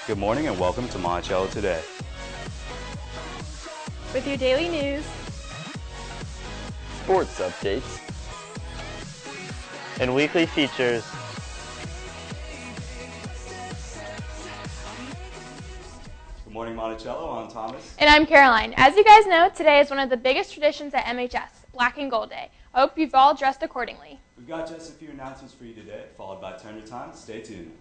Good morning and welcome to Monticello Today. With your daily news, sports updates, and weekly features. Good morning, Monticello. I'm Thomas. And I'm Caroline. As you guys know, today is one of the biggest traditions at MHS, Black and Gold Day. I hope you've all dressed accordingly. We've got just a few announcements for you today, followed by Turner Time. Stay tuned.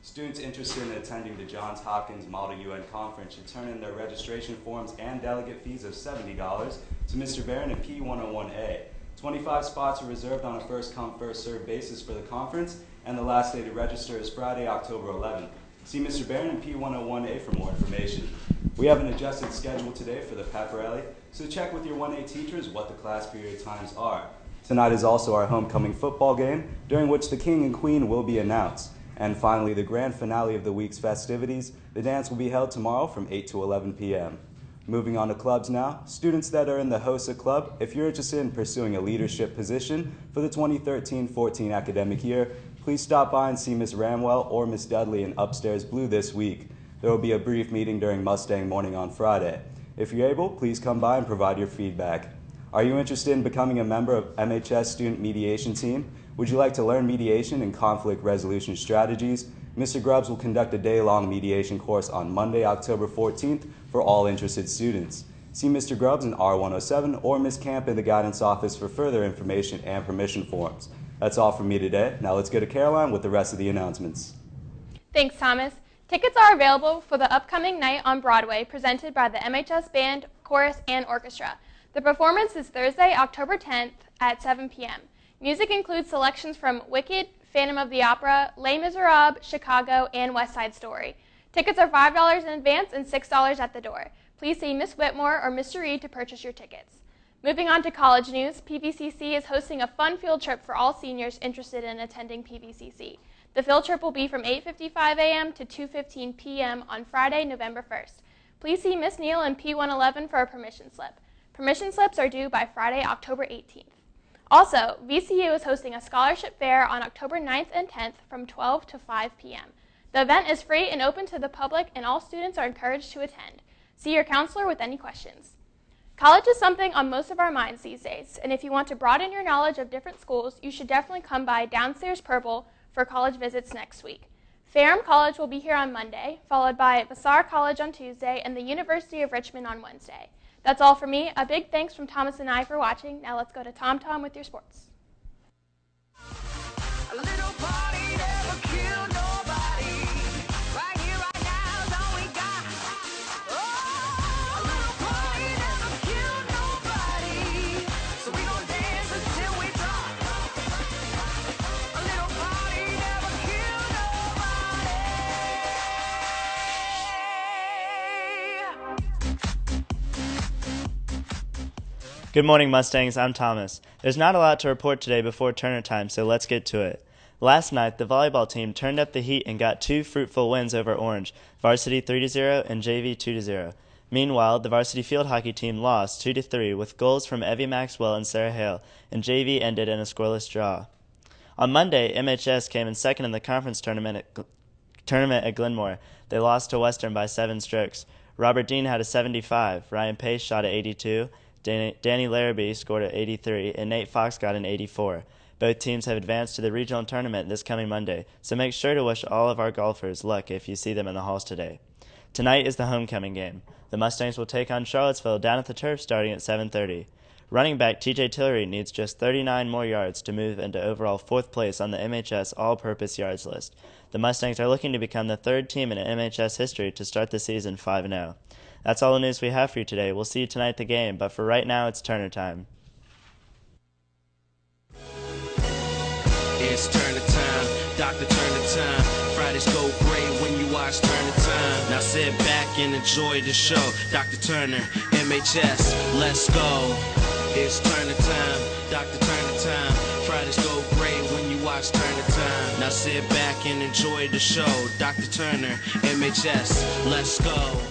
Students interested in attending the Johns Hopkins Model UN Conference should turn in their registration forms and delegate fees of $70 to Mr. Barron in P101A. 25 spots are reserved on a first-come, first-served basis for the conference, and the last day to register is Friday, October 11th. See Mr. Barron in P101A for more information. We have an adjusted schedule today for the pep rally, so check with your 1A teachers what the class period times are. Tonight is also our homecoming football game, during which the King and Queen will be announced. And finally, the grand finale of the week's festivities, the dance will be held tomorrow from 8 to 11 p.m. Moving on to clubs now, students that are in the HOSA Club, if you're interested in pursuing a leadership position for the 2013-14 academic year, please stop by and see Ms. Ramwell or Ms. Dudley in Upstairs Blue this week. There will be a brief meeting during Mustang morning on Friday. If you're able, please come by and provide your feedback. Are you interested in becoming a member of MHS Student Mediation Team? Would you like to learn mediation and conflict resolution strategies? Mr. Grubbs will conduct a day-long mediation course on Monday, October 14th for all interested students. See Mr. Grubbs in R107 or Ms. Camp in the guidance office for further information and permission forms. That's all from me today. Now let's go to Caroline with the rest of the announcements. Thanks, Thomas. Tickets are available for the upcoming night on Broadway presented by the MHS Band, Chorus, and Orchestra. The performance is Thursday, October 10th at 7 p.m. Music includes selections from Wicked, Phantom of the Opera, Les Miserables, Chicago, and West Side Story. Tickets are $5 in advance and $6 at the door. Please see Miss Whitmore or Mr. Reed to purchase your tickets. Moving on to college news, PVCC is hosting a fun field trip for all seniors interested in attending PVCC. The field trip will be from 8:55 a.m. to 2:15 p.m. on Friday, November 1st. Please see Miss Neal in P111 for a permission slip. Permission slips are due by Friday, October 18th. Also, VCU is hosting a scholarship fair on October 9th and 10th from 12 to 5 p.m. The event is free and open to the public, and all students are encouraged to attend. See your counselor with any questions. College is something on most of our minds these days, and if you want to broaden your knowledge of different schools, you should definitely come by Downstairs Purple for college visits next week. Ferrum College will be here on Monday, followed by Vassar College on Tuesday and the University of Richmond on Wednesday. That's all for me. A big thanks from Thomas and I for watching. Now let's go to Tom Tom with your sports. A little party never killed nobody. Right here, right now is all we got. Oh, a little party never killed nobody. So we gon' dance until we drop. A little party never killed nobody. Good morning, Mustangs. I'm Thomas. There's not a lot to report today before Turner time, so let's get to it. Last night, the volleyball team turned up the heat and got two fruitful wins over Orange, varsity 3-0 and JV 2-0. Meanwhile, the varsity field hockey team lost 2-3 with goals from Evie Maxwell and Sarah Hale, and JV ended in a scoreless draw. On Monday, MHS came in second in the conference tournament at Glenmore. They lost to Western by 7 strokes. Robert Dean had a 75, Ryan Pace shot at 82, Danny Larrabee scored at 83, and Nate Fox got an 84. Both teams have advanced to the regional tournament this coming Monday, so make sure to wish all of our golfers luck if you see them in the halls today. Tonight is the homecoming game. The Mustangs will take on Charlottesville down at the turf starting at 7:30. Running back TJ Tillery needs just 39 more yards to move into overall 4th place on the MHS all-purpose yards list. The Mustangs are looking to become the 3rd team in MHS history to start the season 5-0. That's all the news we have for you today. We'll see you tonight at the game, but for right now, it's Turner time. It's Turner time, Dr. Turner time. Fridays go great when you watch Turner time. Now sit back and enjoy the show. Dr. Turner, MHS, let's go. It's Turner time, Dr. Turner time. Fridays go great when you watch Turner time. Now sit back and enjoy the show. Dr. Turner, MHS, let's go.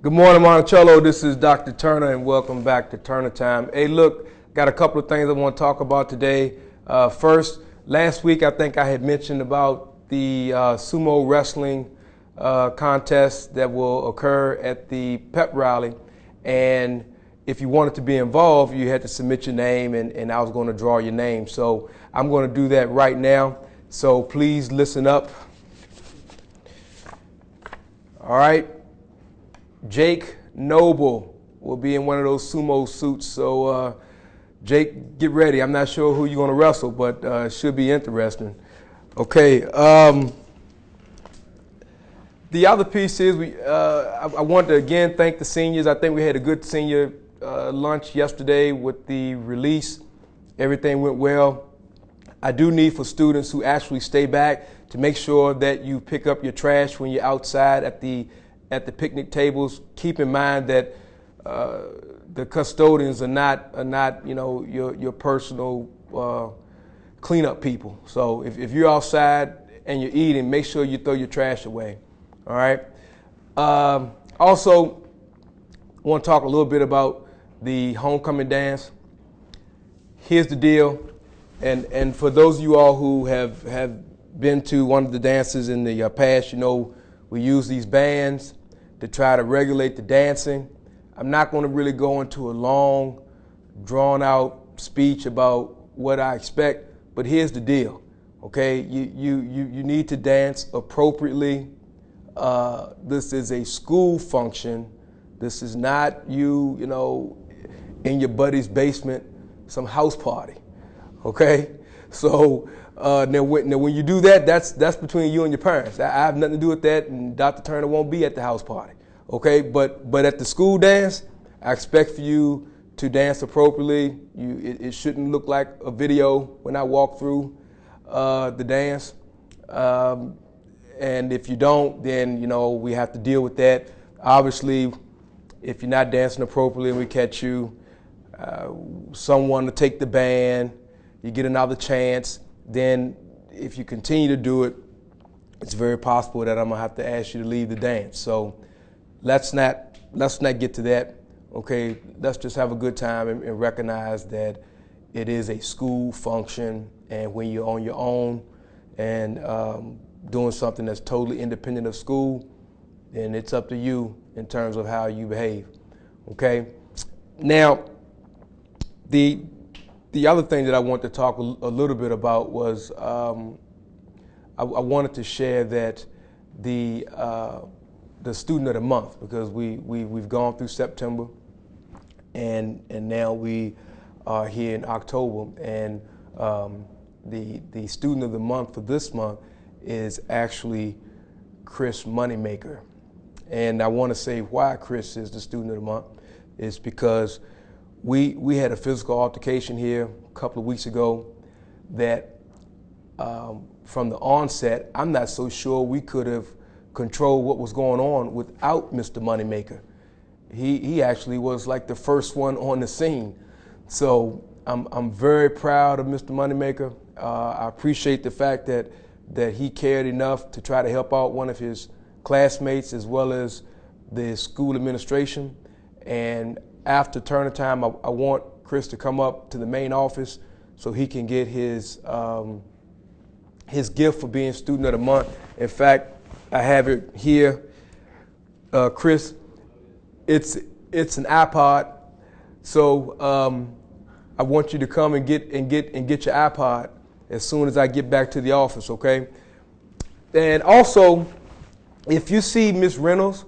Good morning, Monticello. This is Dr. Turner, and welcome back to Turner Time. Hey, look, got a couple of things I want to talk about today. First, last week I think I had mentioned about the sumo wrestling contest that will occur at the pep rally, and if you wanted to be involved, you had to submit your name, and I was going to draw your name. So I'm going to do that right now. So please listen up. All right. Jake Noble will be in one of those sumo suits. So Jake, get ready. I'm not sure who you're going to wrestle, but it should be interesting. Okay. The other piece is I want to again thank the seniors. I think we had a good senior lunch yesterday with the release. Everything went well. I do need for students who actually stay back to make sure that you pick up your trash when you're outside at the picnic tables. Keep in mind that the custodians are not your personal cleanup people. So if you're outside and you're eating, make sure you throw your trash away. All right. Also, I want to talk a little bit about the homecoming dance. Here's the deal, and for those of you all who have been to one of the dances in the past, you know we use these bands to try to regulate the dancing. I'm not going to really go into a long, drawn-out speech about what I expect, but here's the deal. Okay, you need to dance appropriately. This is a school function. This is not you in your buddy's basement, some house party. Okay, so now when you do that, that's between you and your parents. I have nothing to do with that, and Dr. Turner won't be at the house party. Okay, but at the school dance, I expect for you to dance appropriately. It shouldn't look like a video when I walk through the dance. And if you don't, then we have to deal with that. Obviously, if you're not dancing appropriately and we catch you, someone to take the band, you get another chance. Then if you continue to do it, it's very possible that I'm gonna have to ask you to leave the dance. So let's not get to that. Okay, let's just have a good time and recognize that it is a school function, and when you're on your own and doing something that's totally independent of school, then it's up to you in terms of how you behave. Okay, now the other thing that I want to talk a little bit about was I wanted to share that the student of the month, because we've gone through September and now we are here in October, and the student of the month for this month is actually Chris Moneymaker. And I want to say why Chris is the student of the month is because we had a physical altercation here a couple of weeks ago that from the onset, I'm not so sure we could have controlled what was going on without Mr. Moneymaker. He actually was like the first one on the scene. So I'm very proud of Mr. Moneymaker. I appreciate the fact that he cared enough to try to help out one of his classmates as well as the school administration. And after Turner time, I want Chris to come up to the main office so he can get his gift for being student of the month. In fact, I have it here, Chris. It's an iPod. So I want you to come and get your iPod as soon as I get back to the office, okay? And also, if you see Miss Reynolds,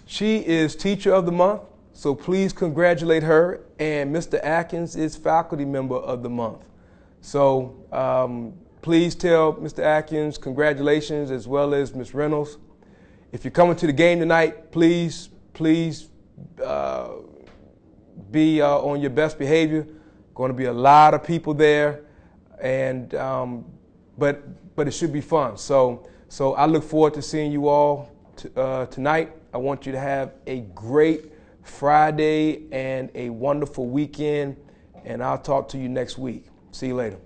she is Teacher of the Month, so please congratulate her. And Mr. Atkins is Faculty Member of the Month. So please tell Mr. Atkins congratulations, as well as Miss Reynolds. If you're coming to the game tonight, please be on your best behavior. Going to be a lot of people there, and but it should be fun. So I look forward to seeing you all tonight. I want you to have a great Friday and a wonderful weekend, and I'll talk to you next week. See you later.